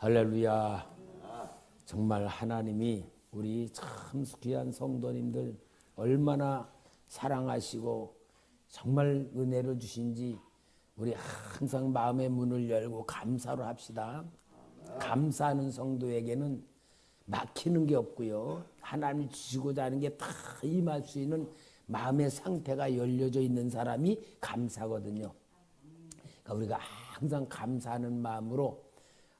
할렐루야. 정말 하나님이 우리 참 귀한 성도님들 얼마나 사랑하시고 정말 은혜를 주신지 우리 항상 마음의 문을 열고 감사로 합시다. 감사하는 성도에게는 막히는 게 없고요. 하나님이 주시고자 하는 게 다 임할 수 있는 마음의 상태가 열려져 있는 사람이 감사거든요. 그러니까 우리가 항상 감사하는 마음으로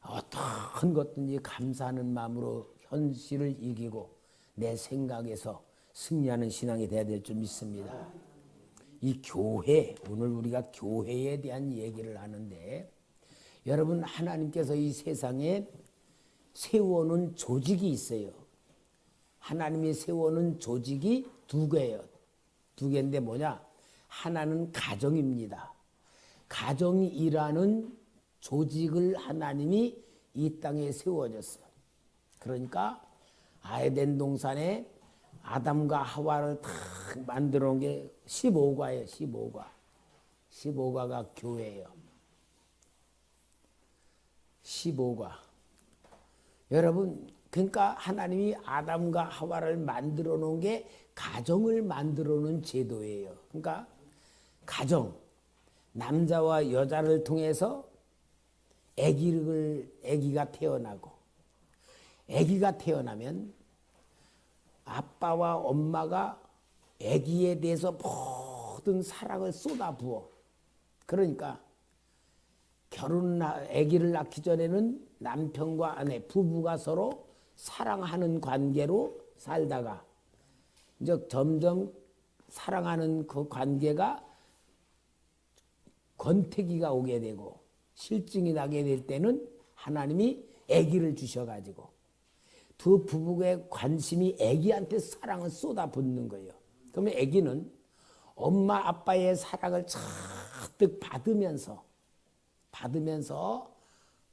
어떤 것든지 감사하는 마음으로 현실을 이기고 내 생각에서 승리하는 신앙이 돼야 될 줄 믿습니다. 이 교회, 오늘 우리가 교회에 대한 얘기를 하는데 여러분, 하나님께서 이 세상에 세워놓은 조직이 있어요. 하나님이 세워놓은 조직이 두 개예요. 두 개인데 뭐냐? 하나는 가정입니다. 가정이라는 조직을 하나님이 이 땅에 세워줬어요. 그러니까 아에덴 동산에 아담과 하와를 탁 만들어 놓은 게 15과예요. 15과. 15과가 교회예요. 15과. 여러분, 그러니까 하나님이 아담과 하와를 만들어 놓은 게 가정을 만들어 놓은 제도예요. 그러니까 가정, 남자와 여자를 통해서 아기가 태어나고, 아기가 태어나면 아빠와 엄마가 아기에 대해서 모든 사랑을 쏟아부어. 그러니까 아기를 낳기 전에는 남편과 아내, 부부가 서로 사랑하는 관계로 살다가 이제 점점 사랑하는 그 관계가 권태기가 오게 되고 실증이 나게 될 때는 하나님이 아기를 주셔가지고 두 부부의 관심이 아기한테 사랑을 쏟아붓는 거예요. 그러면 아기는 엄마 아빠의 사랑을 잔뜩 받으면서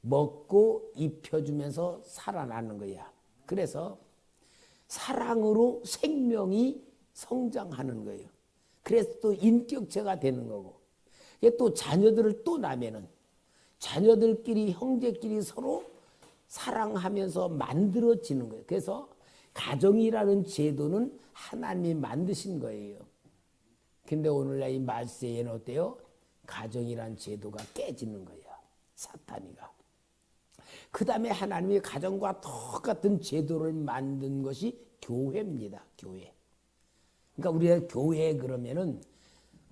먹고 입혀주면서 살아나는 거야. 그래서 사랑으로 생명이 성장하는 거예요. 그래서 또 인격체가 되는 거고, 또 자녀들을 또 낳으면은 자녀들끼리, 형제끼리 서로 사랑하면서 만들어지는 거예요. 그래서 가정이라는 제도는 하나님이 만드신 거예요. 근데 오늘날 이 말세에는 어때요? 가정이라는 제도가 깨지는 거야. 사탄이가. 그 다음에 하나님이 가정과 똑같은 제도를 만든 것이 교회입니다. 교회. 그러니까 우리가 교회 그러면은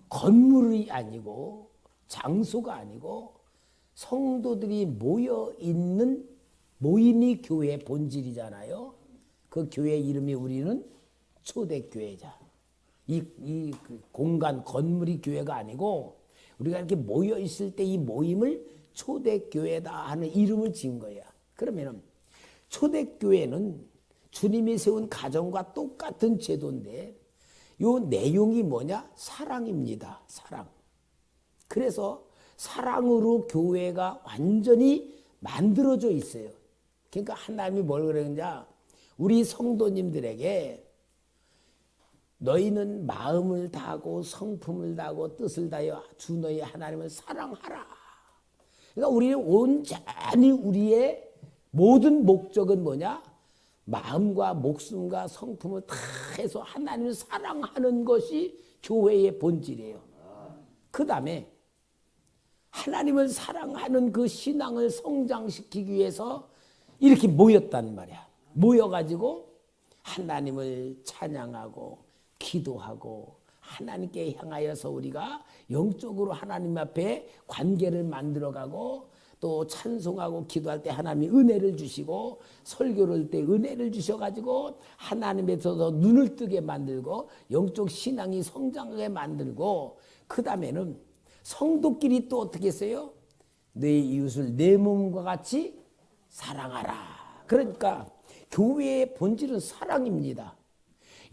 건물이 아니고 장소가 아니고 성도들이 모임이 교회의 본질이잖아요. 그 교회 이름이 우리는 초대교회자. 이 공간, 건물이 교회가 아니고 우리가 이렇게 모여 있을 때 이 모임을 초대교회다 하는 이름을 지은 거야. 그러면은 초대교회는 주님이 세운 가정과 똑같은 제도인데 요 내용이 뭐냐? 사랑입니다. 사랑. 그래서 사랑으로 교회가 완전히 만들어져 있어요. 그러니까 하나님이 뭘 그러느냐? 우리 성도님들에게 너희는 마음을 다하고 성품을 다하고 뜻을 다하여 주 너희 하나님을 사랑하라. 그러니까 우리는 온전히 우리의 모든 목적은 뭐냐? 마음과 목숨과 성품을 다 해서 하나님을 사랑하는 것이 교회의 본질이에요. 그 다음에 하나님을 사랑하는 그 신앙을 성장시키기 위해서 이렇게 모였단 말이야. 모여가지고 하나님을 찬양하고 기도하고 하나님께 향하여서 우리가 영적으로 하나님 앞에 관계를 만들어가고 또 찬송하고 기도할 때 하나님이 은혜를 주시고 설교를 할 때 은혜를 주셔가지고 하나님에서 눈을 뜨게 만들고 영적 신앙이 성장하게 만들고 그 다음에는 성도끼리 또 어떻게 했어요? 내 이웃을 내 몸과 같이 사랑하라. 그러니까 교회의 본질은 사랑입니다.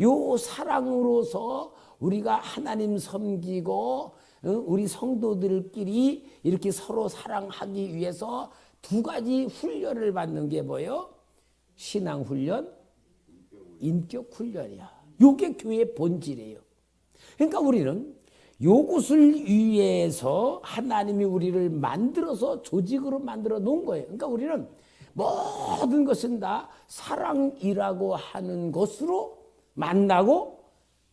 요 사랑으로서 우리가 하나님 섬기고 우리 성도들끼리 이렇게 서로 사랑하기 위해서 두 가지 훈련을 받는 게 뭐예요? 신앙 훈련, 인격 훈련이야. 요게 교회의 본질이에요. 그러니까 우리는 요것을 위해서 하나님이 우리를 만들어서 조직으로 만들어 놓은 거예요. 그러니까 우리는 모든 것은 다 사랑이라고 하는 것으로 만나고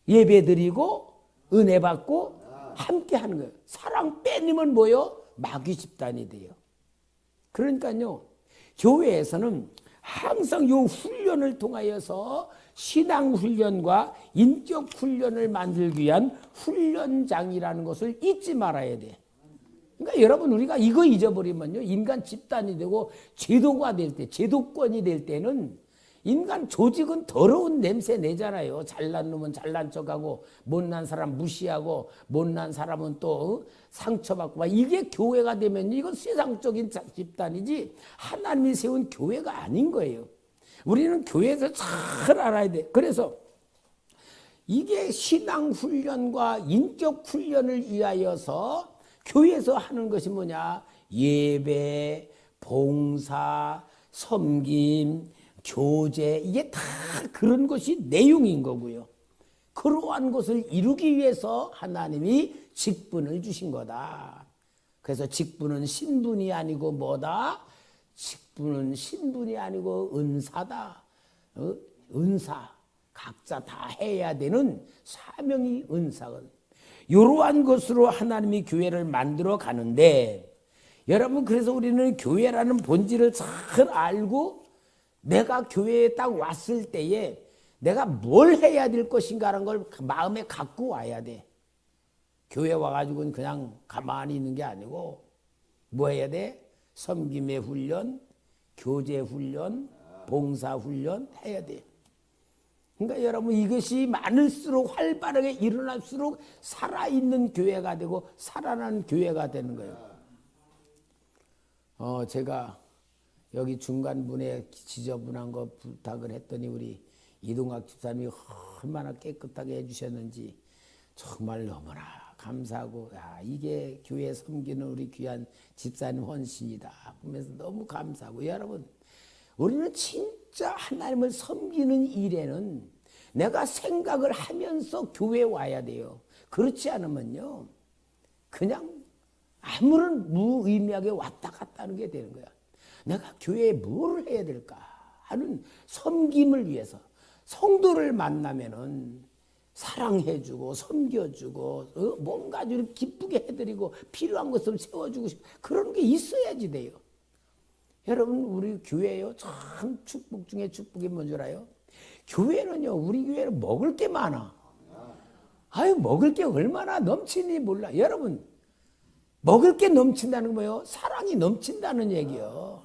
예배드리고 은혜 받고 함께 하는 거예요. 사랑 빼내면 뭐요? 마귀 집단이 돼요. 그러니까요, 교회에서는 항상 이 훈련을 통하여서 신앙 훈련과 인격 훈련을 만들기 위한 훈련장이라는 것을 잊지 말아야 돼. 그러니까 여러분, 우리가 이거 잊어버리면요, 인간 집단이 되고 제도가 될 때, 제도권이 될 때는 인간 조직은 더러운 냄새 내잖아요. 잘난 놈은 잘난 척하고 못난 사람 무시하고 못난 사람은 또 상처받고 막. 이게 교회가 되면 이건 세상적인 집단이지 하나님이 세운 교회가 아닌 거예요. 우리는 교회에서 잘 알아야 돼. 그래서 이게 신앙훈련과 인격훈련을 위하여서 교회에서 하는 것이 뭐냐? 예배, 봉사, 섬김, 교제, 이게 다 그런 것이 내용인 거고요. 그러한 것을 이루기 위해서 하나님이 직분을 주신 거다. 그래서 직분은 신분이 아니고 뭐다? 직분은 신분이 아니고 은사다. 은사. 각자 다 해야 되는 사명이 은사거든. 이러한 것으로 하나님이 교회를 만들어 가는데, 여러분, 그래서 우리는 교회라는 본질을 잘 알고 내가 교회에 딱 왔을 때에 내가 뭘 해야 될 것인가라는 걸 마음에 갖고 와야 돼. 교회 와가지고는 그냥 가만히 있는 게 아니고 뭐 해야 돼? 섬김의 훈련, 교제 훈련, 봉사 훈련 해야 돼. 그러니까 여러분, 이것이 많을수록 활발하게 일어날수록 살아있는 교회가 되고 살아나는 교회가 되는 거예요. 제가 여기 중간분에 지저분한 거 부탁을 했더니 우리 이동학 집사님이 얼마나 깨끗하게 해주셨는지 정말 너무나 감사하고, 야, 이게 교회 섬기는 우리 귀한 집사님 헌신이다 보면서 너무 감사하고. 여러분, 우리는 진짜 하나님을 섬기는 일에는 내가 생각을 하면서 교회에 와야 돼요. 그렇지 않으면요, 그냥 아무런 무의미하게 왔다 갔다 하는 게 되는 거야. 내가 교회에 뭘 해야 될까 하는 섬김을 위해서 성도를 만나면은 사랑해주고 섬겨주고 뭔가 좀 기쁘게 해드리고 필요한 것을 세워주고 그런 게 있어야지 돼요. 여러분, 우리 교회요, 참 축복 중에 축복이 뭔 줄 알아요? 교회는요, 우리 교회는 먹을 게 많아. 아유, 먹을 게 얼마나 넘치니 몰라. 여러분, 먹을 게 넘친다는 건 뭐예요? 사랑이 넘친다는 얘기요.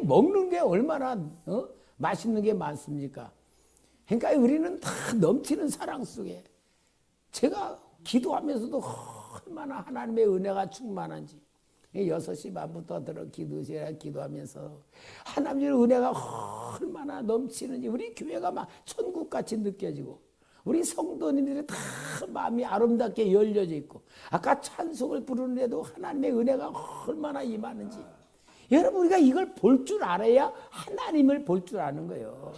먹는 게 얼마나 맛있는 게 많습니까? 그러니까 우리는 다 넘치는 사랑 속에, 제가 기도하면서도 얼마나 하나님의 은혜가 충만한지, 6시 반부터 기도하면서 하나님의 은혜가 얼마나 넘치는지, 우리 교회가 막 천국같이 느껴지고 우리 성도님들이 다 마음이 아름답게 열려져 있고, 아까 찬송을 부르는데도 하나님의 은혜가 얼마나 임하는지, 여러분, 우리가 이걸 볼 줄 알아야 하나님을 볼 줄 아는 거예요.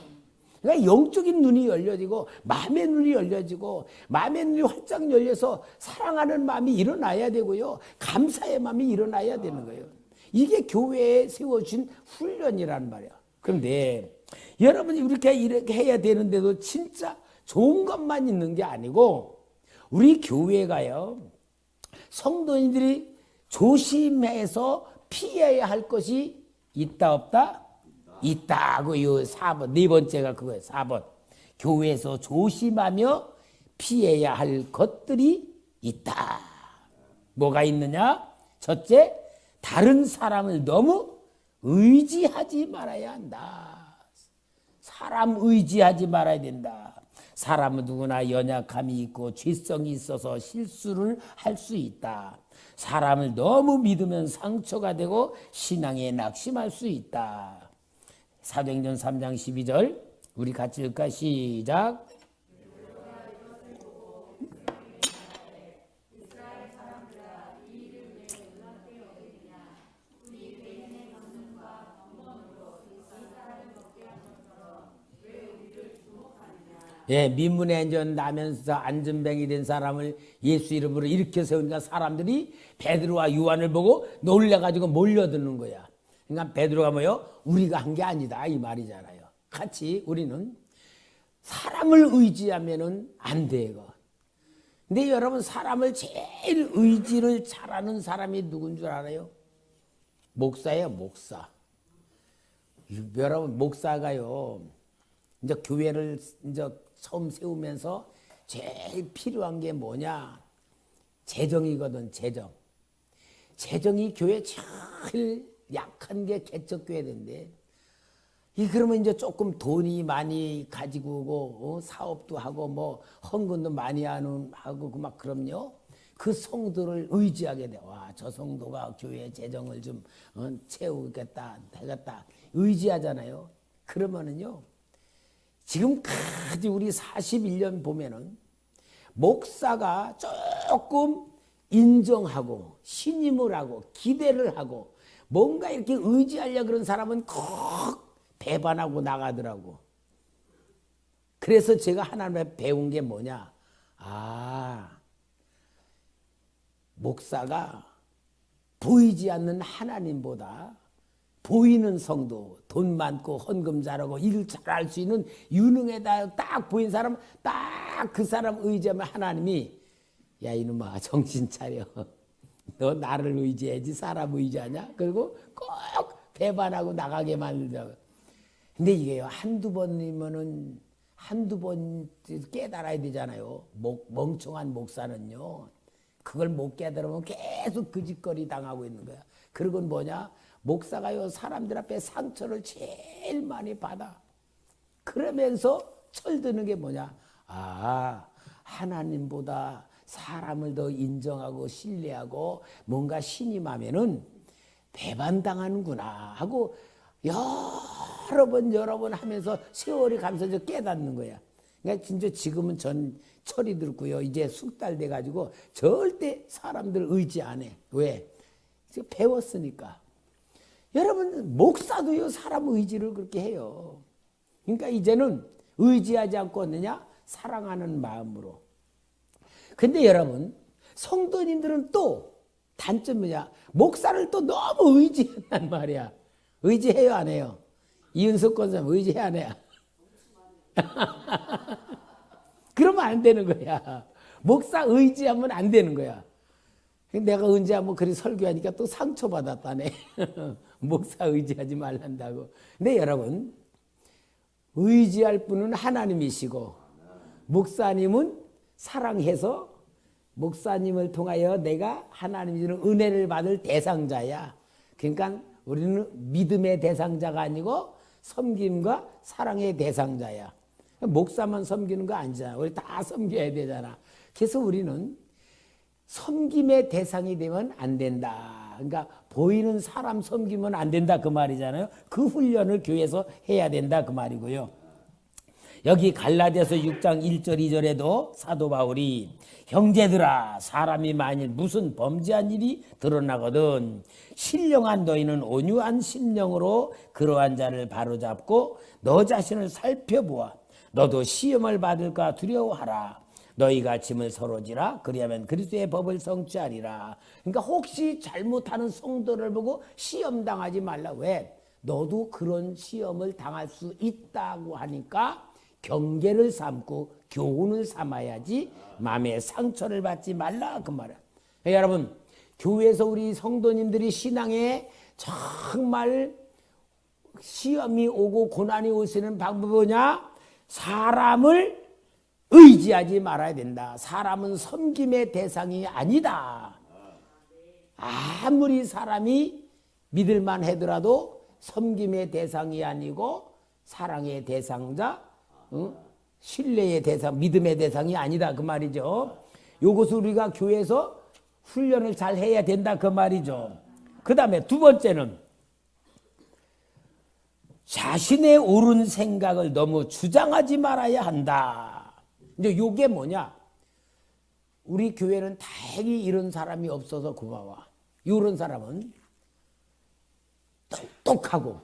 그러니까 영적인 눈이 열려지고 마음의 눈이 열려지고 마음의 눈이 활짝 열려서 사랑하는 마음이 일어나야 되고요, 감사의 마음이 일어나야 되는 거예요. 이게 교회에 세워진 훈련이란 말이야. 그런데 여러분이 이렇게 해야 되는데도 진짜 좋은 것만 있는 게 아니고, 우리 교회가요, 성도님들이 조심해서 피해야 할 것이 있다 없다? 있다고. 요 4번, 네 번째가 그거예요. 4번. 교회에서 조심하며 피해야 할 것들이 있다. 뭐가 있느냐? 첫째, 다른 사람을 너무 의지하지 말아야 한다. 사람 의지하지 말아야 된다. 사람은 누구나 연약함이 있고 죄성이 있어서 실수를 할 수 있다. 사람을 너무 믿으면 상처가 되고 신앙에 낙심할 수 있다. 사도행전 3장 12절 우리 같이 읽을까? 시작. 예, 민문회전 나면서 안전뱅이 된 사람을 예수 이름으로 일으켜 세우니까 사람들이 베드로와 요한을 보고 놀래가지고 몰려드는 거야. 그러니까 베드로가 뭐요? 우리가 한 게 아니다 이 말이잖아요. 같이 우리는 사람을 의지하면은 안 돼요. 근데 여러분 사람을 제일 의지를 잘하는 사람이 누군 줄 알아요? 목사예요, 목사. 여러분 목사가요. 이제 교회를 이제 처음 세우면서 제일 필요한 게 뭐냐? 재정이거든, 재정. 재정이 교회 제일 약한 게 개척교회인데, 그러면 이제 조금 돈이 많이 가지고 오고, 사업도 하고, 뭐, 헌금도 많이 하고, 막, 그럼요. 그 성도를 의지하게 돼. 와, 저 성도가 교회 재정을 좀 채우겠다, 되겠다. 의지하잖아요. 그러면은요, 지금까지 우리 41년 보면은, 목사가 조금 인정하고 신임을 하고 기대를 하고 뭔가 이렇게 의지하려고 그런 사람은 꼭 배반하고 나가더라고. 그래서 제가 하나님에 배운 게 뭐냐? 목사가 보이지 않는 하나님보다 보이는 성도, 돈 많고 헌금 잘하고 일 잘할 수 있는 유능에다 딱 보인 사람, 딱 그 사람 의지하면 하나님이 야 이놈아 정신 차려. 너 나를 의지해야지 사람 의지하냐? 그리고 꼭 배반하고 나가게 만들자. 근데 이게요 한두 번이면은 한두 번 깨달아야 되잖아요. 멍청한 목사는요 그걸 못 깨달으면 계속 거짓거리 당하고 있는 거야. 그건 뭐냐? 목사가요 사람들 앞에 상처를 제일 많이 받아. 그러면서 철드는 게 뭐냐? 하나님보다 사람을 더 인정하고 신뢰하고 뭔가 신임하면은 배반당하는구나 하고 여러 번 하면서 세월이 가면서 깨닫는 거야. 그러니까 진짜 지금은 전 철이 들고요. 이제 숙달 돼가지고 절대 사람들 의지 안 해. 왜? 배웠으니까. 여러분 목사도요 사람 의지를 그렇게 해요. 그러니까 이제는 의지하지 않고 어느냐? 사랑하는 마음으로. 근데 여러분 성도님들은 또 단점이 뭐냐? 목사를 또 너무 의지한단 말이야. 의지해요 안 해요? 이은석 권사님 의지해 안 해요? 그러면 안 되는 거야. 목사 의지하면 안 되는 거야. 내가 의지하면 그리 설교하니까 또 상처받았다네. 목사 의지하지 말란다고. 근데 여러분 의지할 분은 하나님이시고 목사님은 사랑해서 목사님을 통하여 내가 하나님이 주는 은혜를 받을 대상자야. 그러니까 우리는 믿음의 대상자가 아니고 섬김과 사랑의 대상자야. 목사만 섬기는 거 아니잖아. 우리 다 섬겨야 되잖아. 그래서 우리는 섬김의 대상이 되면 안 된다. 그러니까 보이는 사람 섬기면 안 된다 그 말이잖아요. 그 훈련을 교회에서 해야 된다 그 말이고요. 여기 갈라디아서 6장 1절 2절에도 사도 바울이 형제들아 사람이 만일 무슨 범죄한 일이 드러나거든 신령한 너희는 온유한 심령으로 그러한 자를 바로잡고 너 자신을 살펴보아 너도 시험을 받을까 두려워하라. 너희가 짐을 서로 지라 그리하면 그리스도의 법을 성취하리라. 그러니까 혹시 잘못하는 성도를 보고 시험당하지 말라. 왜? 너도 그런 시험을 당할 수 있다고 하니까 경계를 삼고 교훈을 삼아야지 마음의 상처를 받지 말라 그 말이야. 여러분 교회에서 우리 성도님들이 신앙에 정말 시험이 오고 고난이 오시는 방법이 뭐냐? 사람을 의지하지 말아야 된다. 사람은 섬김의 대상이 아니다. 아무리 사람이 믿을만 하더라도 섬김의 대상이 아니고 사랑의 대상자, 신뢰의 대상, 믿음의 대상이 아니다 그 말이죠. 요것을 우리가 교회에서 훈련을 잘 해야 된다 그 말이죠. 그 다음에 두 번째는 자신의 옳은 생각을 너무 주장하지 말아야 한다. 이제 요게 뭐냐? 우리 교회는 다행히 이런 사람이 없어서 고마워. 이런 사람은 똑똑하고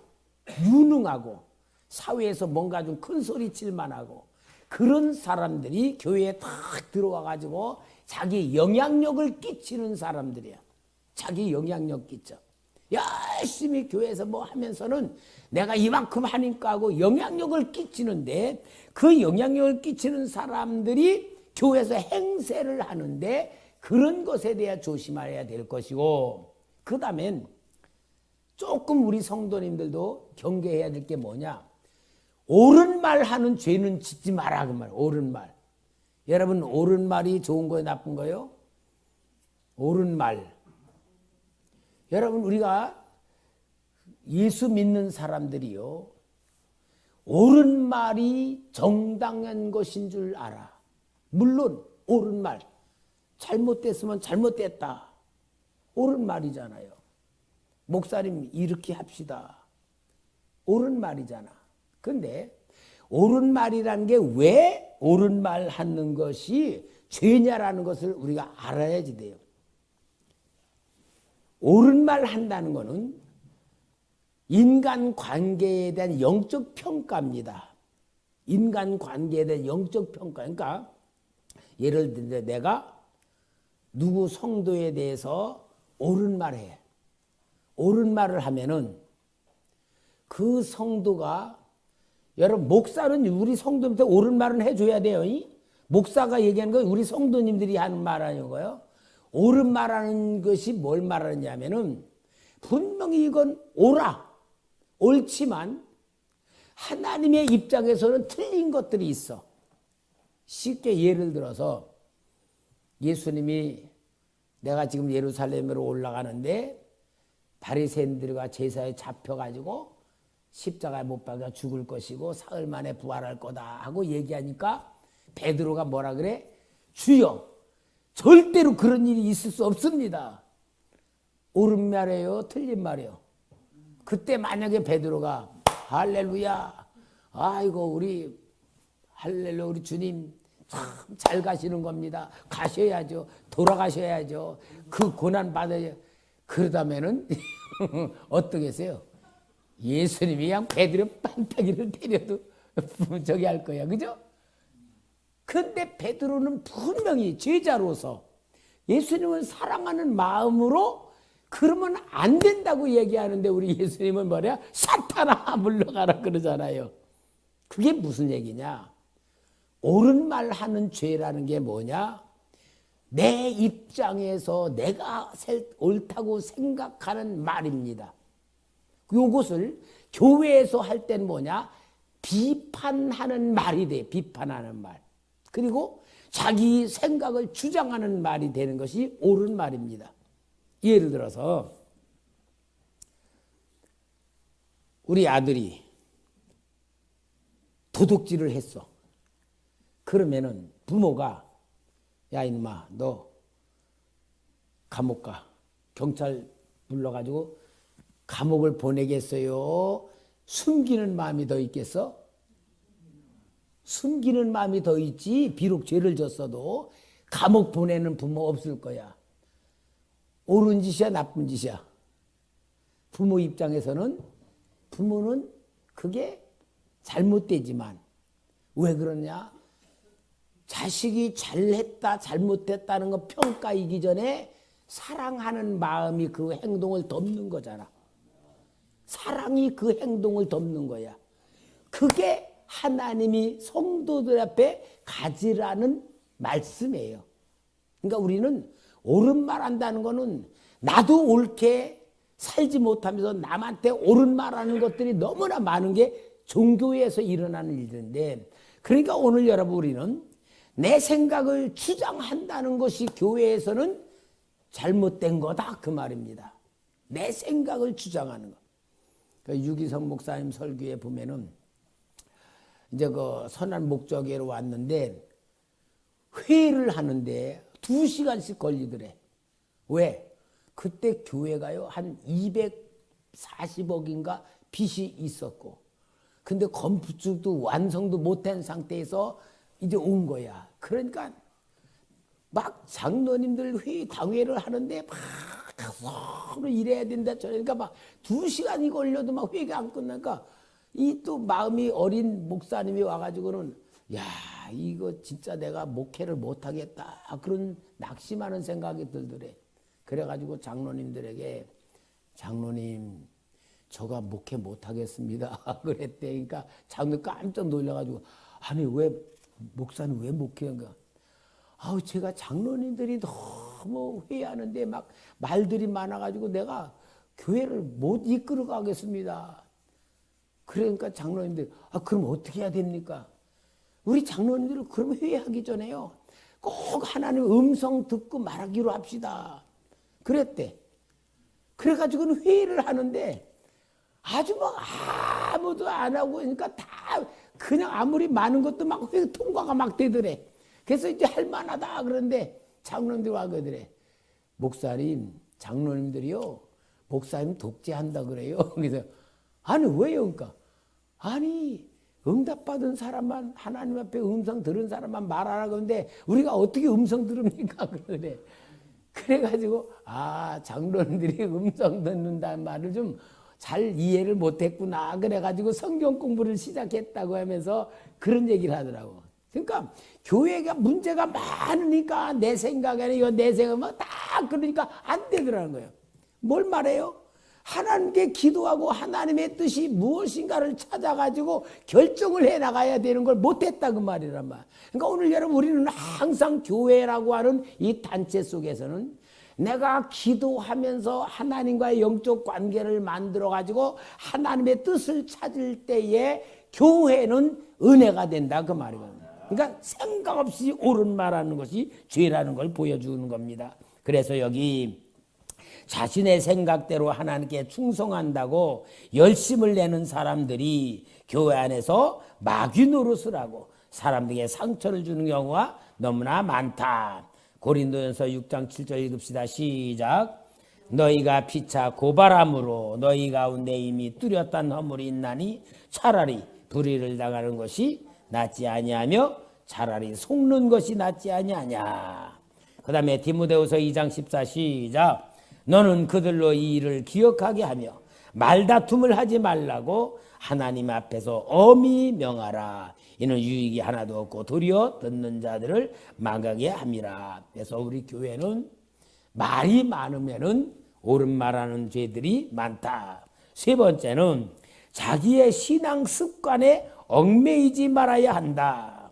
유능하고 사회에서 뭔가 좀 큰 소리 칠만 하고 그런 사람들이 교회에 딱 들어와 가지고 자기 영향력을 끼치는 사람들이야. 자기 영향력 끼쳐. 열심히 교회에서 뭐 하면서는 내가 이만큼 하니까 하고 영향력을 끼치는데, 그 영향력을 끼치는 사람들이 교회에서 행세를 하는데 그런 것에 대해 조심해야 될 것이고, 그 다음엔 조금 우리 성도님들도 경계해야 될 게 뭐냐, 옳은 말 하는 죄는 짓지 마라, 그 말. 옳은 말. 여러분, 옳은 말이 좋은 거예요, 나쁜 거예요? 옳은 말. 여러분, 우리가 예수 믿는 사람들이요, 옳은 말이 정당한 것인 줄 알아. 물론 옳은 말, 잘못됐으면 잘못됐다, 옳은 말이잖아요. 목사님 이렇게 합시다, 옳은 말이잖아. 근데 옳은 말이라는 게 왜 옳은 말 하는 것이 죄냐라는 것을 우리가 알아야지 돼요. 옳은 말 한다는 것은 인간 관계에 대한 영적 평가입니다. 인간 관계에 대한 영적 평가. 그러니까 예를 들어 내가 누구 성도에 대해서 옳은 말을 해. 옳은 말을 하면은 그 성도가, 여러분, 목사는 우리 성도님한테 옳은 말은 해줘야 돼요. 목사가 얘기하는 건 우리 성도님들이 하는 말 아니고요. 옳은 말하는 것이 뭘 말하느냐면은 분명히 이건 옳지만 하나님의 입장에서는 틀린 것들이 있어. 쉽게 예를 들어서 예수님이, 내가 지금 예루살렘으로 올라가는데 바리새인들과 제사에 잡혀가지고 십자가에 못 박아 죽을 것이고 사흘 만에 부활할 거다 하고 얘기하니까 베드로가 뭐라 그래? 주여, 절대로 그런 일이 있을 수 없습니다. 옳은 말이에요, 틀린 말이에요? 그때 만약에 베드로가 할렐루야, 아이고 우리 할렐루야, 우리 주님 참 잘 가시는 겁니다, 가셔야죠, 돌아가셔야죠, 그 고난 받아야, 그러다면은 어떠겠어요? 예수님이 그냥 베드로 빤타기를 때려도 저기 할 거야, 그죠? 근데 베드로는 분명히 제자로서 예수님을 사랑하는 마음으로 그러면 안 된다고 얘기하는데, 우리 예수님은 뭐냐? 사탄아 물러가라 그러잖아요. 그게 무슨 얘기냐? 옳은 말 하는 죄라는 게 뭐냐? 내 입장에서 내가 옳다고 생각하는 말입니다. 이것을 교회에서 할 때는 뭐냐? 비판하는 말이 돼. 비판하는 말. 그리고 자기 생각을 주장하는 말이 되는 것이 옳은 말입니다. 예를 들어서 우리 아들이 도둑질을 했어. 그러면은 부모가, 야 인마 너 감옥 가, 경찰 불러가지고 감옥을 보내겠어요? 숨기는 마음이 더 있겠어? 숨기는 마음이 더 있지. 비록 죄를 졌어도 감옥 보내는 부모 없을 거야. 옳은 짓이야, 나쁜 짓이야? 부모 입장에서는, 부모는 그게 잘못되지만, 왜 그러냐? 자식이 잘했다 잘못했다는 거 평가이기 전에 사랑하는 마음이 그 행동을 덮는 거잖아. 사랑이 그 행동을 덮는 거야. 그게 하나님이 성도들 앞에 가지라는 말씀이에요. 그러니까 우리는 옳은 말 한다는 거는, 나도 옳게 살지 못하면서 남한테 옳은 말하는 것들이 너무나 많은 게 종교에서 일어나는 일들인데, 그러니까 오늘 여러분, 우리는 내 생각을 주장한다는 것이 교회에서는 잘못된 거다, 그 말입니다. 내 생각을 주장하는 거. 그러니까 유기성 목사님 설교에 보면은 이제 그 선한 목적회로 왔는데 회의를 하는데 2시간씩 걸리더래. 왜? 그때 교회가요 한 240억인가 빚이 있었고, 근데 건축도 완성도 못한 상태에서 이제 온 거야. 그러니까 막 장로님들 회의, 당회를 하는데 막 서로 이래야 된다 저러니까 막 2시간이 걸려도 막 회의가 안 끝나니까 이 또 마음이 어린 목사님이 와가지고는, 야 이거 진짜 내가 목회를 못하겠다, 그런 낙심하는 생각이 들더래. 그래가지고 장로님들에게 장로님 저가 목회 못하겠습니다. 그랬대. 그러니까 장로님 깜짝 놀라가지고 아니 왜 목사님 왜 목회한가? 아우 제가 장로님들이 너무 회의하는데 막 말들이 많아가지고 내가 교회를 못 이끌어 가겠습니다. 그러니까 장로님들 그럼 어떻게 해야 됩니까? 우리 장로님들은 그럼 회의하기 전에요 꼭 하나님 음성 듣고 말하기로 합시다. 그랬대. 그래가지고는 회의를 하는데 아주 막 아무도 안 하고 그러니까 다 그냥 아무리 많은 것도 막 회의 통과가 막 되더래. 그래서 이제 할만하다 그런데 장로님들이 와 그러더래. 목사님 장로님들이요 목사님 독재한다 그래요. 그래서 아니 왜요? 그러니까 아니 응답받은 사람만 하나님 앞에 음성 들은 사람만 말하라 그러는데 우리가 어떻게 음성 들읍니까? 그러네. 그래가지고 장로님들이 음성 듣는다는 말을 좀 잘 이해를 못했구나. 그래가지고 성경 공부를 시작했다고 하면서 그런 얘기를 하더라고. 그러니까 교회가 문제가 많으니까 내 생각에는 내 생각은 다 그러니까 안 되더라는 거예요. 뭘 말해요? 하나님께 기도하고 하나님의 뜻이 무엇인가를 찾아가지고 결정을 해나가야 되는 걸 못했다 그 말이란 말. 그러니까 오늘 여러분 우리는 항상 교회라고 하는 이 단체 속에서는 내가 기도하면서 하나님과의 영적 관계를 만들어가지고 하나님의 뜻을 찾을 때에 교회는 은혜가 된다 그 말이거든요. 그러니까 생각 없이 옳은 말하는 것이 죄라는 걸 보여주는 겁니다. 그래서 여기 자신의 생각대로 하나님께 충성한다고 열심을 내는 사람들이 교회 안에서 마귀 노릇을 하고 사람들에게 상처를 주는 경우가 너무나 많다. 고린도전서 6장 7절 읽읍시다. 시작. 너희가 피차 고발함으로 너희 가운데 이미 뚜렷한 허물이 있나니 차라리 불의를 당하는 것이 낫지 아니하며 차라리 속는 것이 낫지 아니하냐. 그 다음에 디모데후서 2장 14 시작. 너는 그들로 이 일을 기억하게 하며 말다툼을 하지 말라고 하나님 앞에서 엄히 명하라. 이는 유익이 하나도 없고 도리어 듣는 자들을 망하게 함이라. 그래서 우리 교회는 말이 많으면은 옳은 말하는 죄들이 많다. 세 번째는 자기의 신앙 습관에 얽매이지 말아야 한다.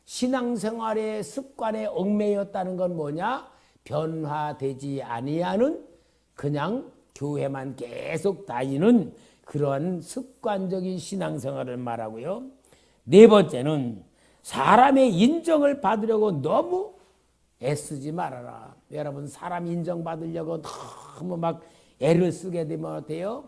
신앙생활의 습관에 얽매였다는 건 뭐냐? 변화되지 아니하는 그냥 교회만 계속 다니는 그런 습관적인 신앙생활을 말하고요. 네 번째는 사람의 인정을 받으려고 너무 애쓰지 말아라. 여러분 사람 인정받으려고 너무 막 애를 쓰게 되면 어때요?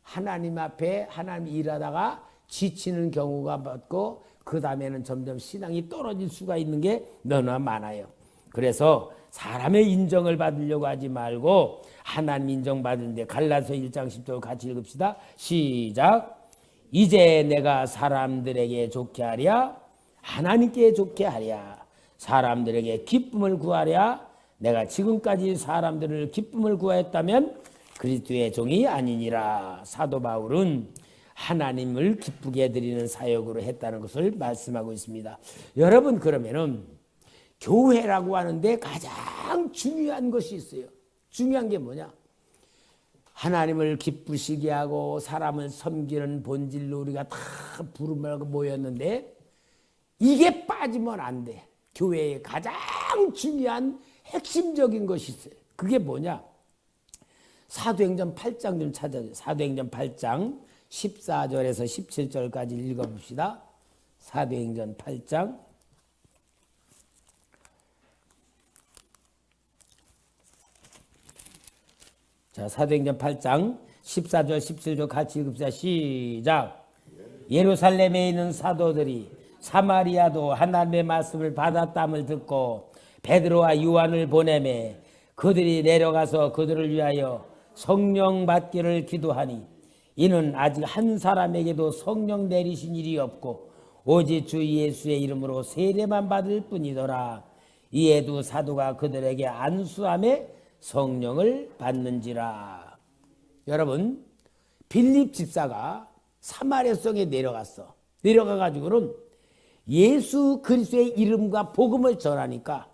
하나님 앞에 하나님 일하다가 지치는 경우가 많고 그 다음에는 점점 신앙이 떨어질 수가 있는 게 너무나 많아요. 그래서 사람의 인정을 받으려고 하지 말고 하나님 인정받는데 갈라디아서 1장 10절 같이 읽읍시다. 시작. 이제 내가 사람들에게 좋게 하랴 하나님께 좋게 하랴 사람들에게 기쁨을 구하랴 내가 지금까지 사람들을 기쁨을 구하였다면 그리스도의 종이 아니니라. 사도 바울은 하나님을 기쁘게 드리는 사역으로 했다는 것을 말씀하고 있습니다. 여러분 그러면은 교회라고 하는데 가장 중요한 것이 있어요. 중요한 게 뭐냐? 하나님을 기쁘시게 하고 사람을 섬기는 본질로 우리가 다 부름을 모였는데 이게 빠지면 안 돼. 교회의 가장 중요한 핵심적인 것이 있어요. 그게 뭐냐? 사도행전 8장 좀 찾아주세요. 사도행전 8장 14절에서 17절까지 읽어봅시다. 사도행전 8장 자, 사도행전 8장 14절 17절 같이 읽읍시다. 시작. 예루살렘에 있는 사도들이 사마리아도 하나님의 말씀을 받았담을 듣고 베드로와 요한을 보내매 그들이 내려가서 그들을 위하여 성령 받기를 기도하니 이는 아직 한 사람에게도 성령 내리신 일이 없고 오직 주 예수의 이름으로 세례만 받을 뿐이더라. 이에도 사도가 그들에게 안수함에 성령을 받는지라. 여러분 빌립 집사가 사마리아 성에 내려갔어. 내려가가지고는 예수 그리스도의 이름과 복음을 전하니까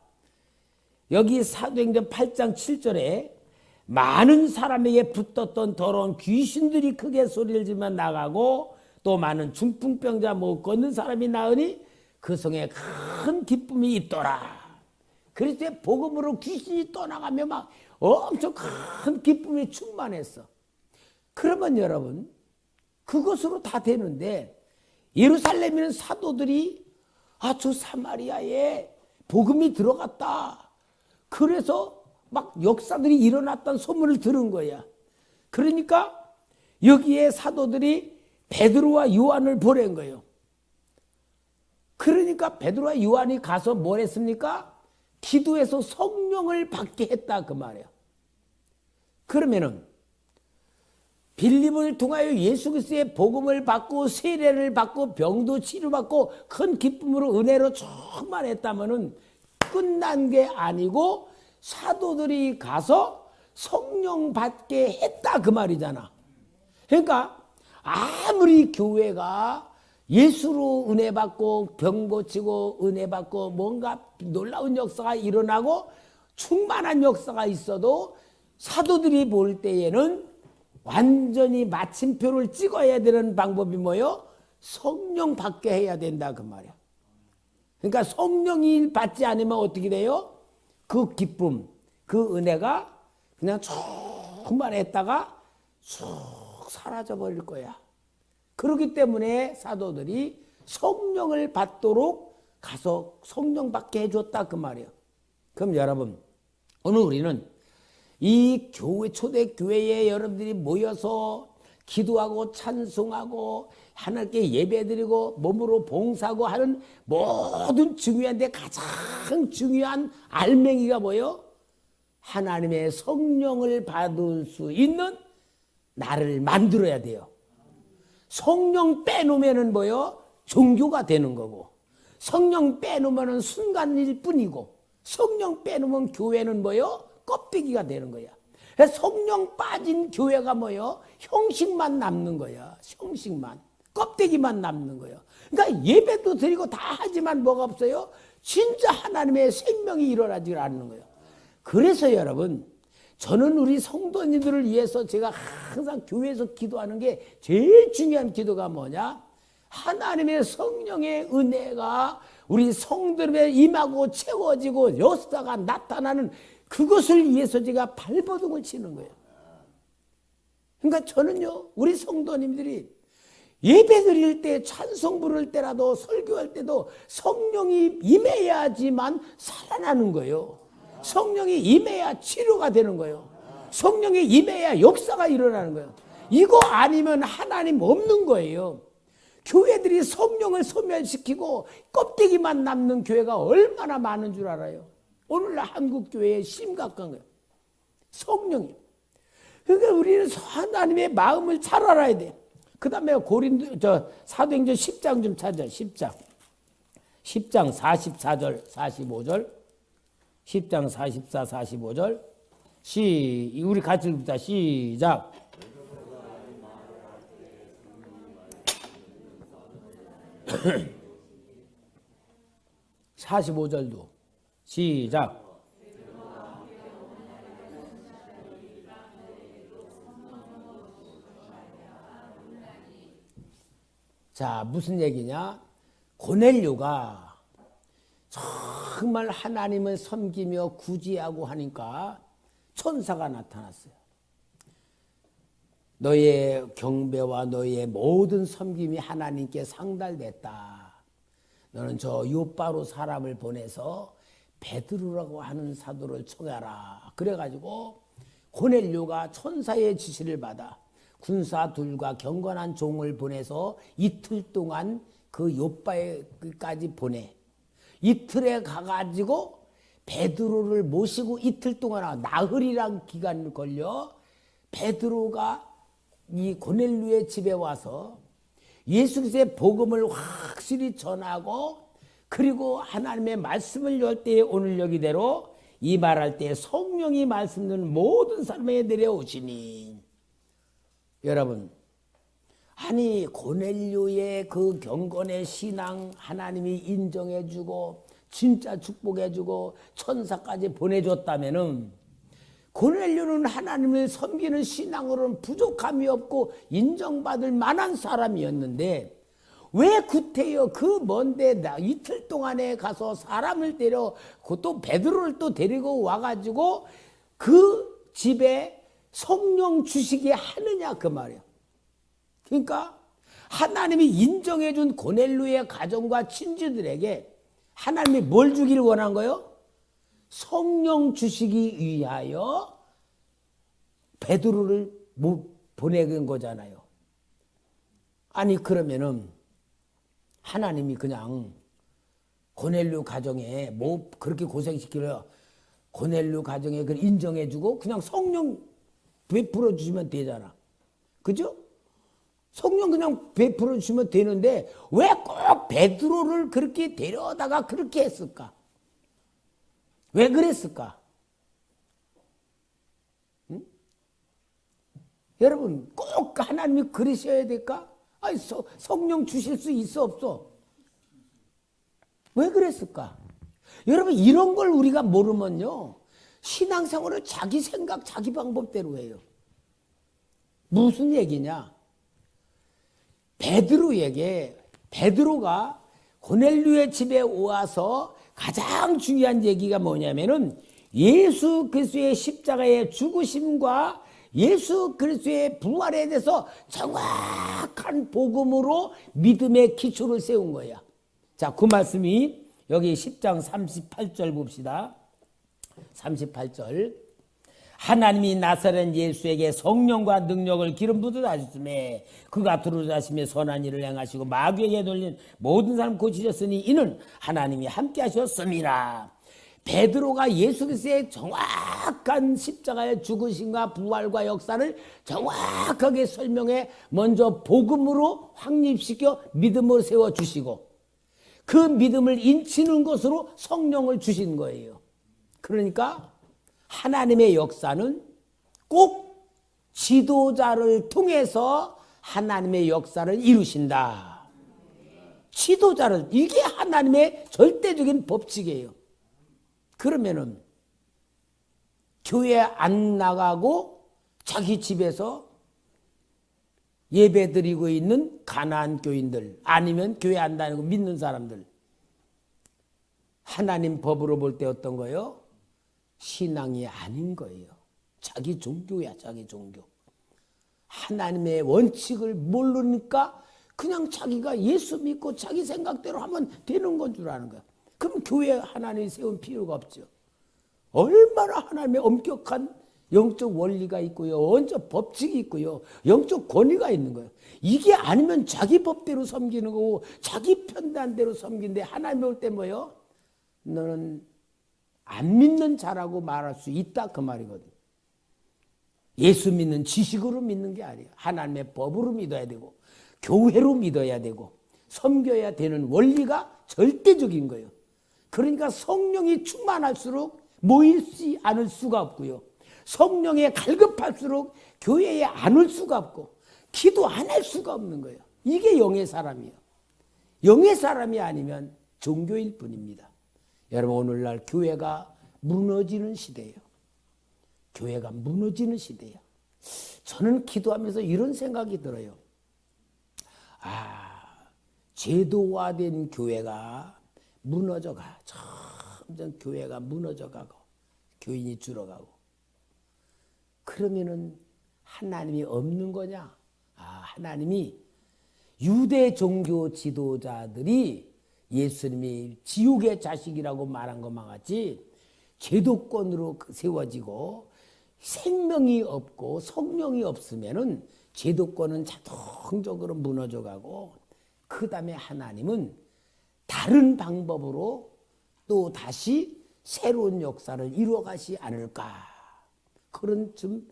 여기 사도행전 8장 7절에 많은 사람에게 붙었던 더러운 귀신들이 크게 소리를 지르며 나가고 또 많은 중풍병자 못 걷는 사람이 나으니 그 성에 큰 기쁨이 있더라. 그리스도의 복음으로 귀신이 떠나가며 막 엄청 큰 기쁨이 충만했어. 그러면 여러분 그것으로 다 되는데 예루살렘에는 사도들이 저 사마리아에 복음이 들어갔다. 그래서 막 역사들이 일어났다는 소문을 들은 거야. 그러니까 여기에 사도들이 베드로와 요한을 보낸 거예요. 그러니까 베드로와 요한이 가서 뭘 했습니까? 기도해서 성령을 받게 했다 그 말이에요. 그러면은 빌립을 통하여 예수 그리스도의 복음을 받고 세례를 받고 병도 치료받고 큰 기쁨으로 은혜로 충만했다면은 끝난 게 아니고 사도들이 가서 성령 받게 했다 그 말이잖아. 그러니까 아무리 교회가 예수로 은혜 받고 병 고치고 은혜 받고 뭔가 놀라운 역사가 일어나고 충만한 역사가 있어도 사도들이 볼 때에는 완전히 마침표를 찍어야 되는 방법이 뭐예요? 성령 받게 해야 된다 그 말이야. 그러니까 성령이 받지 않으면 어떻게 돼요? 그 기쁨, 그 은혜가 그냥 충만했다가 쑥 사라져 버릴 거야. 그렇기 때문에 사도들이 성령을 받도록 가서 성령 받게 해줬다 그 말이에요. 그럼 여러분 오늘 우리는 이 교회 초대 교회에 여러분들이 모여서 기도하고 찬송하고 하나님께 예배드리고 몸으로 봉사하고 하는 모든 중요한데 가장 중요한 알맹이가 뭐예요? 하나님의 성령을 받을 수 있는 나를 만들어야 돼요. 성령 빼놓으면은 뭐요? 종교가 되는 거고, 성령 빼놓으면은 순간일 뿐이고, 성령 빼놓으면 교회는 뭐요? 껍데기가 되는 거야. 성령 빠진 교회가 뭐요? 형식만 남는 거야. 형식만. 껍데기만 남는 거예요. 그러니까 예배도 드리고 다 하지만 뭐가 없어요? 진짜 하나님의 생명이 일어나지 않는 거예요. 그래서 여러분 저는 우리 성도님들을 위해서 제가 항상 교회에서 기도하는 게 제일 중요한 기도가 뭐냐? 하나님의 성령의 은혜가 우리 성도들에 임하고 채워지고 역사가 나타나는 그것을 위해서 제가 발버둥을 치는 거예요. 그러니까 저는요 우리 성도님들이 예배 드릴 때 찬송 부를 때라도 설교할 때도 성령이 임해야지만 살아나는 거예요. 성령이 임해야 치료가 되는 거예요. 성령이 임해야 역사가 일어나는 거예요. 이거 아니면 하나님 없는 거예요. 교회들이 성령을 소멸시키고 껍데기만 남는 교회가 얼마나 많은 줄 알아요. 오늘날 한국 교회에 심각한 거예요. 성령이. 그러니까 우리는 하나님의 마음을 잘 알아야 돼. 그 다음에 사도행전 10장 좀 찾아. 10장 44절 45절 10장 44, 45절 우리 같이 읽자. 시작. 45절도 시작. 자, 무슨 얘기냐? 고넬료가 정말 하나님을 섬기며 구제하고 하니까 천사가 나타났어요. 너의 경배와 너의 모든 섬김이 하나님께 상달됐다. 너는 저 요바로 사람을 보내서 베드로라고 하는 사도를 청하라. 그래가지고 고넬료가 천사의 지시를 받아 군사 둘과 경건한 종을 보내서 이틀 동안 그 요바에까지 보내. 이틀에 가가지고 베드로를 모시고 이틀 동안 나흘이란 기간을 걸려 베드로가 이 고넬료의 집에 와서 예수 그리스도의 복음을 확실히 전하고 그리고 하나님의 말씀을 열 때에 오늘 여기대로 이 말할 때 성령이 말씀 듣는 모든 사람에게 내려오시니 여러분 아니 고넬료의 그 경건의 신앙 하나님이 인정해주고 진짜 축복해주고 천사까지 보내줬다면은 고넬료는 하나님을 섬기는 신앙으로는 부족함이 없고 인정받을 만한 사람이었는데 왜 구태여 그 먼데 이틀 동안에 가서 사람을 데려 또 베드로를 또 데리고 와가지고 그 집에 성령 주시게 하느냐 그 말이야. 그러니까 하나님이 인정해준 고넬료의 가정과 친지들에게 하나님이 뭘 주기를 원한 거예요? 성령 주시기 위하여 베드로를 보내는 거잖아요. 아니 그러면은 하나님이 그냥 고넬료 가정에 뭐 그렇게 고생시키려 고넬료 가정에 그걸 인정해주고 그냥 성령 베풀어 주시면 되잖아. 그죠? 성령 그냥 베풀어 주시면 되는데 왜 꼭 베드로를 그렇게 데려다가 그렇게 했을까? 왜 그랬을까? 응? 여러분 꼭 하나님이 그러셔야 될까? 아니, 성령 주실 수 있어 없어? 왜 그랬을까? 여러분 이런 걸 우리가 모르면요 신앙생활을 자기 생각 자기 방법대로 해요. 무슨 얘기냐? 베드로가 고넬료의 집에 와서 가장 중요한 얘기가 뭐냐면은 예수 그리스도의 십자가의 죽으심과 예수 그리스도의 부활에 대해서 정확한 복음으로 믿음의 기초를 세운 거야. 자, 그 말씀이 여기 10장 38절 봅시다. 38절. 하나님이 나사렛 예수에게 성령과 능력을 기름 부어 하셨음에 그가 두루다시며 선한 일을 행하시고 마귀에게 돌린 모든 사람 고치셨으니 이는 하나님이 함께 하셨음이라. 베드로가 예수 그리스도의 정확한 십자가의 죽으심과 부활과 역사를 정확하게 설명해 먼저 복음으로 확립시켜 믿음을 세워주시고 그 믿음을 인치는 것으로 성령을 주신 거예요. 그러니까 하나님의 역사는 꼭 지도자를 통해서 하나님의 역사를 이루신다. 지도자를, 이게 하나님의 절대적인 법칙이에요. 그러면은 교회 안 나가고 자기 집에서 예배 드리고 있는 가나안 교인들 아니면 교회 안 다니고 믿는 사람들 하나님 법으로 볼 때 어떤 거예요? 신앙이 아닌 거예요. 자기 종교야, 자기 종교. 하나님의 원칙을 모르니까 그냥 자기가 예수 믿고 자기 생각대로 하면 되는 건 줄 아는 거야. 그럼 교회에 하나님이 세운 필요가 없죠. 얼마나 하나님의 엄격한 영적 원리가 있고요. 원적 법칙이 있고요. 영적 권위가 있는 거예요. 이게 아니면 자기 법대로 섬기는 거고 자기 편단대로 섬기는데 하나님 볼 때 뭐예요? 너는 안 믿는 자라고 말할 수 있다 그 말이거든. 예수 믿는 지식으로 믿는 게 아니에요. 하나님의 법으로 믿어야 되고 교회로 믿어야 되고 섬겨야 되는 원리가 절대적인 거예요. 그러니까 성령이 충만할수록 모이지 않을 수가 없고요. 성령에 갈급할수록 교회에 안 올 수가 없고 기도 안 할 수가 없는 거예요. 이게 영의 사람이에요. 영의 사람이 아니면 종교일 뿐입니다. 여러분 오늘날 교회가 무너지는 시대예요. 교회가 무너지는 시대예요. 저는 기도하면서 이런 생각이 들어요. 제도화된 교회가 무너져가. 점점 교회가 무너져가고 교인이 줄어가고. 그러면은 하나님이 없는 거냐? 하나님이 유대 종교 지도자들이 예수님이 지옥의 자식이라고 말한 것만 같이 제도권으로 세워지고 생명이 없고 성령이 없으면은 제도권은 자동적으로 무너져가고 그 다음에 하나님은 다른 방법으로 또 다시 새로운 역사를 이루어가지 않을까. 그런 좀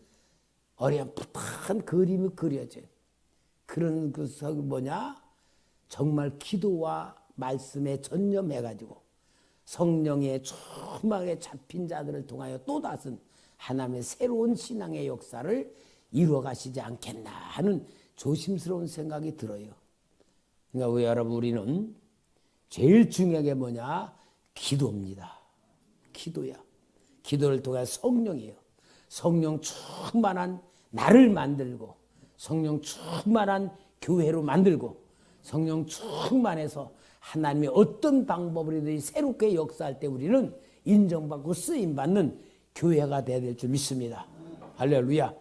어렴풋한 그림이 그려져요. 그런 것이 뭐냐? 정말 기도와 말씀에 전념해가지고 성령의 충만하게 잡힌 자들을 통하여 또 다른 하나님의 새로운 신앙의 역사를 이루어가시지 않겠나 하는 조심스러운 생각이 들어요. 그러니까 여러분 우리는 제일 중요한 게 뭐냐? 기도입니다. 기도야. 기도를 통해 성령이에요. 성령 충만한 나를 만들고 성령 충만한 교회로 만들고 성령 충만해서 하나님의 어떤 방법으로든 새롭게 역사할 때 우리는 인정받고 쓰임받는 교회가 되어야 될 줄 믿습니다. 할렐루야.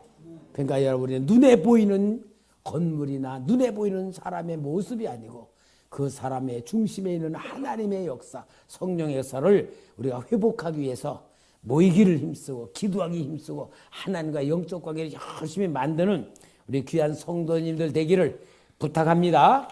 그러니까 여러분, 우리는 눈에 보이는 건물이나 눈에 보이는 사람의 모습이 아니고 그 사람의 중심에 있는 하나님의 역사, 성령의 역사를 우리가 회복하기 위해서 모이기를 힘쓰고 기도하기 힘쓰고 하나님과 영적 관계를 열심히 만드는 우리 귀한 성도님들 되기를 부탁합니다.